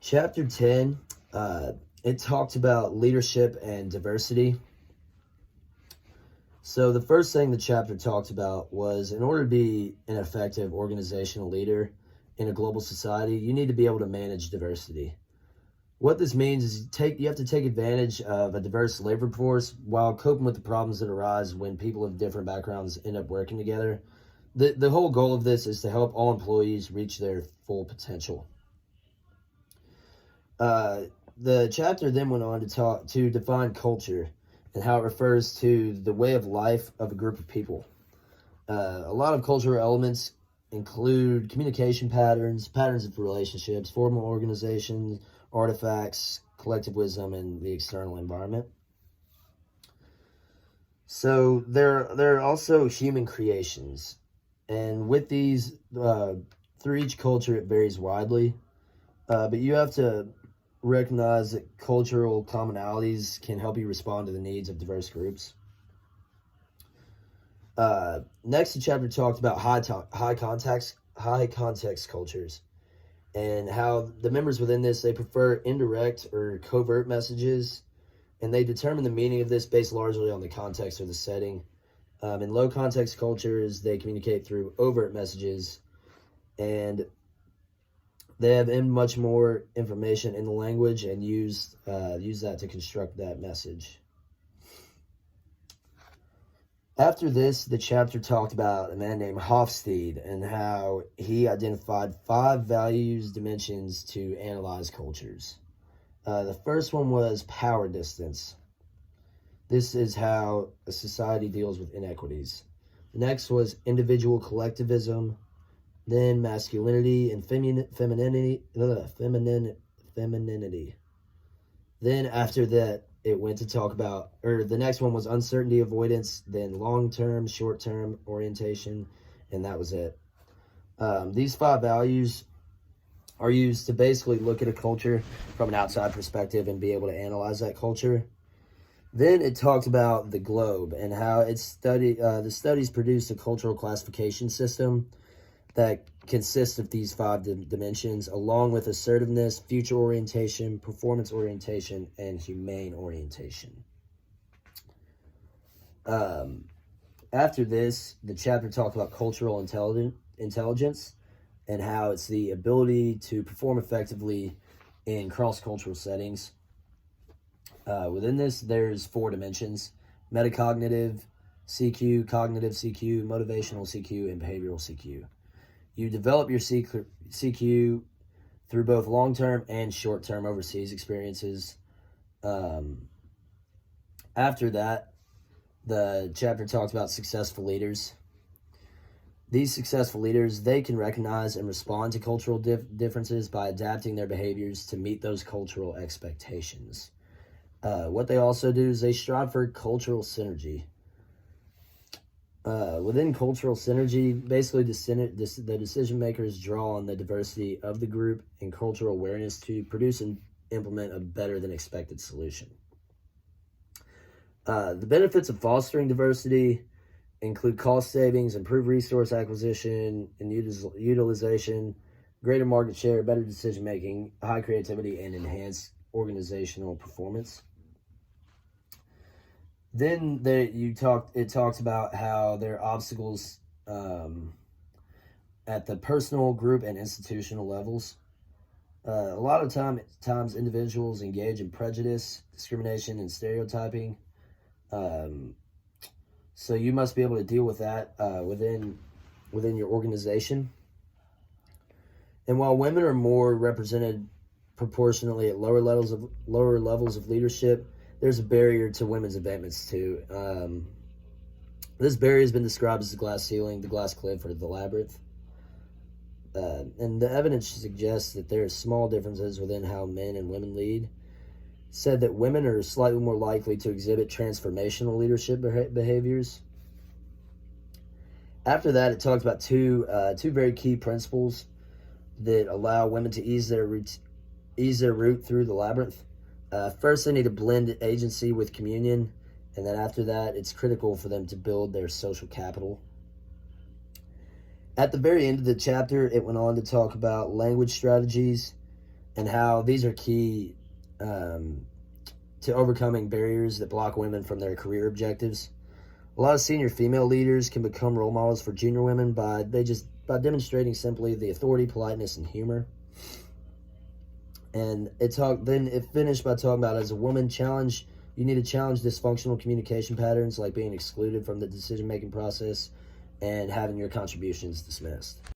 Chapter 10, it talked about leadership and diversity. So, the first thing the chapter talked about was in order to be an effective organizational leader in a global society, you need to be able to manage diversity. What this means is you have to take advantage of a diverse labor force while coping with the problems that arise when people of different backgrounds end up working together. The whole goal of this is to help all employees reach their full potential. The chapter then went on to define culture and how it refers to the way of life of a group of people. A lot of cultural elements include communication patterns, patterns of relationships, formal organizations, artifacts, collective wisdom, and the external environment. So there are also human creations, and with these, through each culture, it varies widely. But you have to recognize that cultural commonalities can help you respond to the needs of diverse groups. Next, the chapter talked about high context cultures and how the members within this, they prefer indirect or covert messages, and they determine the meaning of this based largely on the context or the setting. In low context cultures, they communicate through overt messages, and they have much more information in the language and use that to construct that message. After this, the chapter talked about a man named Hofstede and how he identified 5 values dimensions to analyze cultures. The first one was power distance. This is how a society deals with inequities. The next was individual collectivism, then masculinity and femininity. Then after that, it went to talk about, or the next one was uncertainty avoidance, then long-term, short-term orientation, and that was it. These 5 values are used to basically look at a culture from an outside perspective and be able to analyze that culture. Then it talked about the globe and how the studies produced a cultural classification system that consists of these 5 dimensions, along with assertiveness, future orientation, performance orientation, and humane orientation. After this, the chapter talked about cultural intelligence and how it's the ability to perform effectively in cross-cultural settings. Within this, there's 4 dimensions: metacognitive CQ, cognitive CQ, motivational CQ, and behavioral CQ. You develop your CQ through both long-term and short-term overseas experiences. After that, the chapter talks about successful leaders. These successful leaders, they can recognize and respond to cultural differences by adapting their behaviors to meet those cultural expectations. What they also do is they strive for cultural synergy. Within cultural synergy, basically the decision makers draw on the diversity of the group and cultural awareness to produce and implement a better than expected solution. The benefits of fostering diversity include cost savings, improved resource acquisition and utilization, greater market share, better decision making, high creativity, and enhanced organizational performance. Then it talks about how there are obstacles at the personal, group, and institutional levels. A lot of times individuals engage in prejudice, discrimination, and stereotyping. So you must be able to deal with that within your organization. And while women are more represented proportionally at lower levels of leadership, there's a barrier to women's advancements too. This barrier has been described as the glass ceiling, the glass cliff, or the labyrinth. And the evidence suggests that there are small differences within how men and women lead. Said that women are slightly more likely to exhibit transformational leadership behaviors. After that, it talks about two very key principles that allow women to ease their route through the labyrinth. First, they need to blend agency with communion, and then after that, it's critical for them to build their social capital. At the very end of the chapter, it went on to talk about language strategies and how these are key to overcoming barriers that block women from their career objectives. A lot of senior female leaders can become role models for junior women by demonstrating simply the authority, politeness, and humor. And then it finished by talking about, as a woman, you need to challenge dysfunctional communication patterns like being excluded from the decision-making process and having your contributions dismissed.